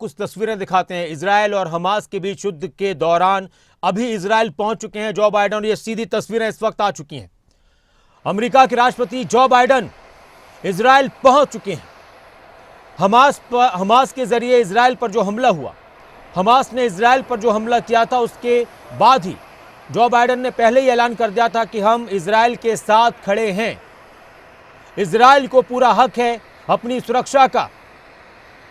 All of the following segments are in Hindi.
कुछ तस्वीरें दिखाते हैं इजरायल और हमास के बीच युद्ध के दौरान। अभी इजरायल पहुंच चुके हैं जो बाइडन, और ये सीधी तस्वीरें इस वक्त आ चुकी हैं। अमेरिका के राष्ट्रपति जो बाइडन इजरायल पहुंच चुके हैं। हमास के जरिए इजरायल पर जो हमला हुआ, हमास ने इजरायल पर जो हमला किया था, उसके बाद ही जो बाइडन ने पहले ही ऐलान कर दिया था कि हम इजरायल के साथ खड़े हैं। इजरायल को पूरा हक है अपनी सुरक्षा का,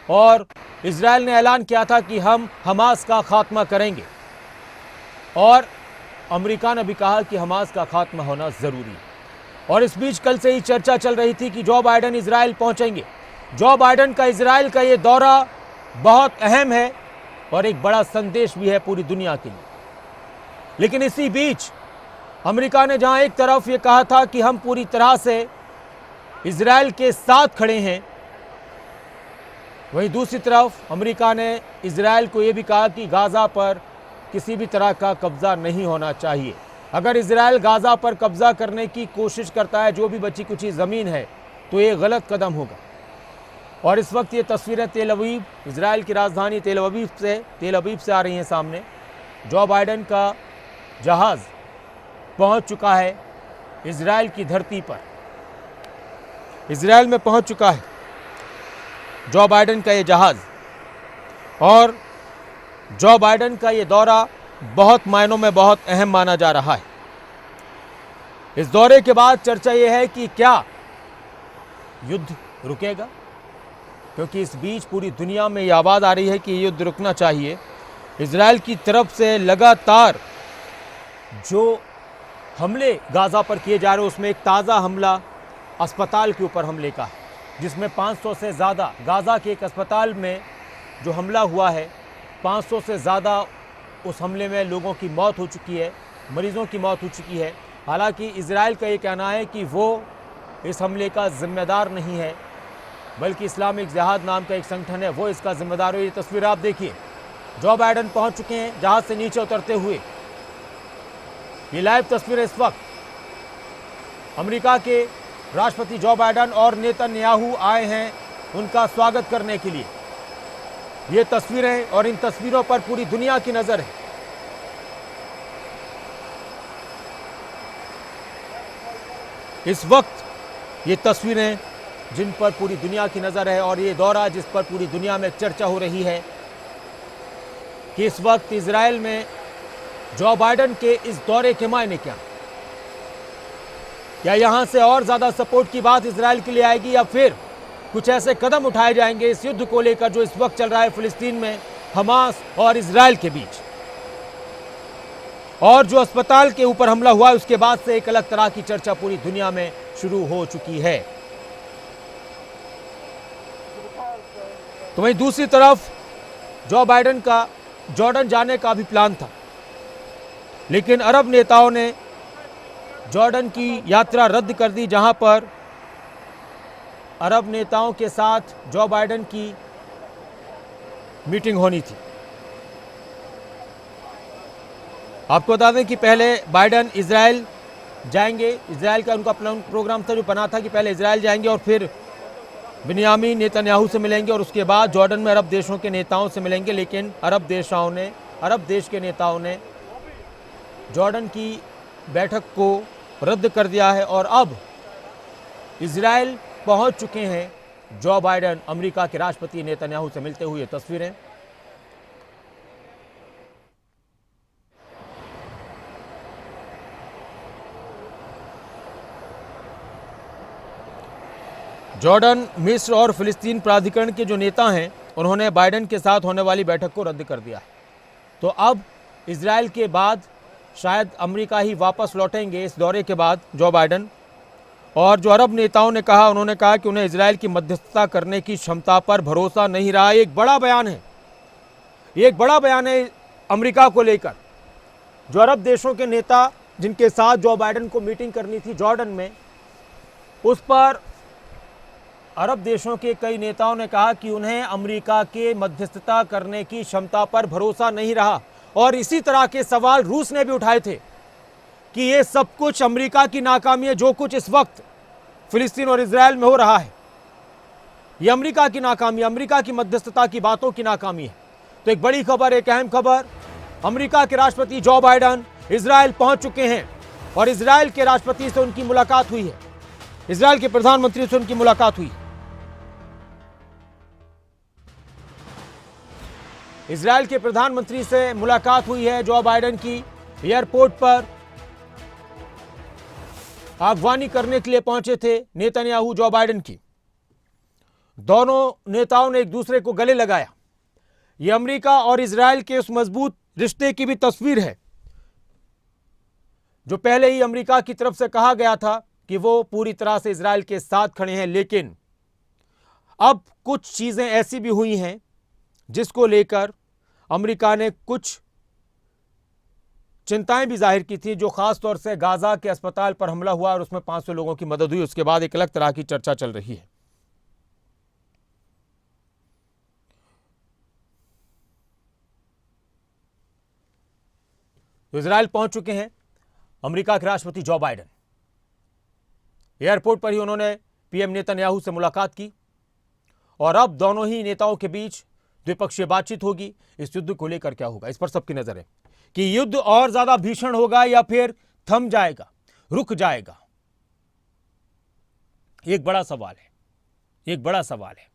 और इजरायल ने ऐलान किया था कि हम हमास का खात्मा करेंगे, और अमेरिका ने भी कहा कि हमास का खात्मा होना जरूरी है। और इस बीच कल से ही चर्चा चल रही थी कि जो बाइडन इजरायल पहुंचेंगे। जो बाइडन का इजरायल का ये दौरा बहुत अहम है और एक बड़ा संदेश भी है पूरी दुनिया के लिए। लेकिन इसी बीच अमेरिका ने जहां एक तरफ ये कहा था कि हम पूरी तरह से इजरायल के साथ खड़े हैं, वहीं दूसरी तरफ अमेरिका ने इजरायल को यह भी कहा कि गाजा पर किसी भी तरह का कब्जा नहीं होना चाहिए। अगर इजरायल गाजा पर कब्जा करने की कोशिश करता है, जो भी बची कुची ज़मीन है, तो ये गलत कदम होगा। और इस वक्त ये तस्वीरें तेल अवीव, इजरायल की राजधानी तेल अवीव से आ रही हैं सामने। जो बाइडन का जहाज़ पहुंच चुका है इजरायल की धरती पर, इजरायल में पहुंच चुका है जो बाइडन का ये जहाज़। और जो बाइडन का ये दौरा बहुत मायनों में बहुत अहम माना जा रहा है। इस दौरे के बाद चर्चा ये है कि क्या युद्ध रुकेगा, क्योंकि इस बीच पूरी दुनिया में ये आवाज़ आ रही है कि युद्ध रुकना चाहिए। इजरायल की तरफ से लगातार जो हमले गाजा पर किए जा रहे हैं, उसमें एक ताज़ा हमला अस्पताल के ऊपर हमले का है, जिसमें 500 से ज़्यादा, गाजा के एक अस्पताल में जो हमला हुआ है, 500 से ज़्यादा उस हमले में लोगों की मौत हो चुकी है, मरीज़ों की मौत हो चुकी है। हालांकि इजरायल का ये कहना है कि वो इस हमले का जिम्मेदार नहीं है, बल्कि इस्लामिक जिहाद नाम का एक संगठन है, वो इसका जिम्मेदार है। ये तस्वीर आप देखिए, जो बाइडन पहुंच चुके हैं जहाज से नीचे उतरते हुए। ये लाइव तस्वीर इस वक्त अमेरिका के राष्ट्रपति जो बाइडन और नेतन्याहू आए हैं उनका स्वागत करने के लिए। ये तस्वीरें, और इन तस्वीरों पर पूरी दुनिया की नज़र है। इस वक्त ये तस्वीरें जिन पर पूरी दुनिया की नज़र है, और ये दौरा जिस पर पूरी दुनिया में चर्चा हो रही है कि इस वक्त इजरायल में जो बाइडन के इस दौरे के मायने क्या यहां से और ज़्यादा सपोर्ट की बात इजरायल के लिए आएगी, या फिर कुछ ऐसे कदम उठाए जाएंगे इस युद्ध को लेकर जो इस वक्त चल रहा है फिलिस्तीन में हमास और इजरायल के बीच। और जो अस्पताल के ऊपर हमला हुआ है, उसके बाद से एक अलग तरह की चर्चा पूरी दुनिया में शुरू हो चुकी है। तो वहीं दूसरी तरफ जो बाइडन का जॉर्डन जाने का भी प्लान था, लेकिन अरब नेताओं ने जॉर्डन की यात्रा रद्द कर दी, जहां पर अरब नेताओं के साथ जो बाइडन की मीटिंग होनी थी। आपको बता दें कि पहले बाइडन इजरायल जाएंगे, इजरायल का उनका प्रोग्राम था जो बना था कि पहले इजरायल जाएंगे और फिर बिन्यामीन नेतन्याहू से मिलेंगे, और उसके बाद जॉर्डन में अरब देशों के नेताओं से मिलेंगे। लेकिन अरब देश के नेताओं ने जॉर्डन की बैठक को रद्द कर दिया है, और अब इजरायल पहुंच चुके हैं जो बाइडन अमेरिका के राष्ट्रपति नेतन्याहू से मिलते हुए। तस्वीरें जॉर्डन, मिस्र और फिलिस्तीन प्राधिकरण के जो नेता हैं, उन्होंने बाइडन के साथ होने वाली बैठक को रद्द कर दिया है। तो अब इजरायल के बाद शायद अमेरिका ही वापस लौटेंगे इस दौरे के बाद जो बाइडन। और जो अरब नेताओं ने कहा, उन्होंने कहा कि उन्हें इजरायल की मध्यस्थता करने की क्षमता पर भरोसा नहीं रहा। एक बड़ा बयान है, एक बड़ा बयान है अमेरिका को लेकर। जो अरब देशों के नेता जिनके साथ जो बाइडन को मीटिंग करनी थी जॉर्डन में, उस पर अरब देशों के कई नेताओं ने कहा कि उन्हें अमेरिका के मध्यस्थता करने की क्षमता पर भरोसा नहीं रहा। और इसी तरह के सवाल रूस ने भी उठाए थे कि ये सब कुछ अमेरिका की नाकामी है, जो कुछ इस वक्त फिलिस्तीन और इजरायल में हो रहा है। ये अमेरिका की नाकामी, अमेरिका की मध्यस्थता की बातों की नाकामी है। तो एक बड़ी खबर, एक अहम खबर, अमेरिका के राष्ट्रपति जो बाइडेन इजराइल पहुंच चुके हैं और इजराइल के राष्ट्रपति से उनकी मुलाकात हुई है, इजराइल के प्रधानमंत्री से उनकी मुलाकात हुई। इजराइल के प्रधानमंत्री से मुलाकात हुई है जो बाइडेन की। एयरपोर्ट पर आगवानी करने के लिए पहुंचे थे नेतन्याहू जो बाइडेन की। दोनों नेताओं ने एक दूसरे को गले लगाया। यह अमेरिका और इजराइल के उस मजबूत रिश्ते की भी तस्वीर है जो पहले ही अमेरिका की तरफ से कहा गया था कि वो पूरी तरह से इजराइल के साथ खड़े हैं। लेकिन अब कुछ चीजें ऐसी भी हुई हैं जिसको लेकर अमेरिका ने कुछ चिंताएं भी जाहिर की थी, जो खास तौर से गाजा के अस्पताल पर हमला हुआ और उसमें 500 लोगों की मदद हुई। उसके बाद एक अलग तरह की चर्चा चल रही है। तो इजराइल पहुंच चुके हैं अमेरिका के राष्ट्रपति जो बाइडेन। एयरपोर्ट पर ही उन्होंने पीएम नेतन्याहू से मुलाकात की और अब दोनों ही नेताओं के बीच द्विपक्षीय बातचीत होगी। इस युद्ध को लेकर क्या होगा, इस पर सबकी नजर है कि युद्ध और ज्यादा भीषण होगा या फिर थम जाएगा, रुक जाएगा। एक बड़ा सवाल है, एक बड़ा सवाल है।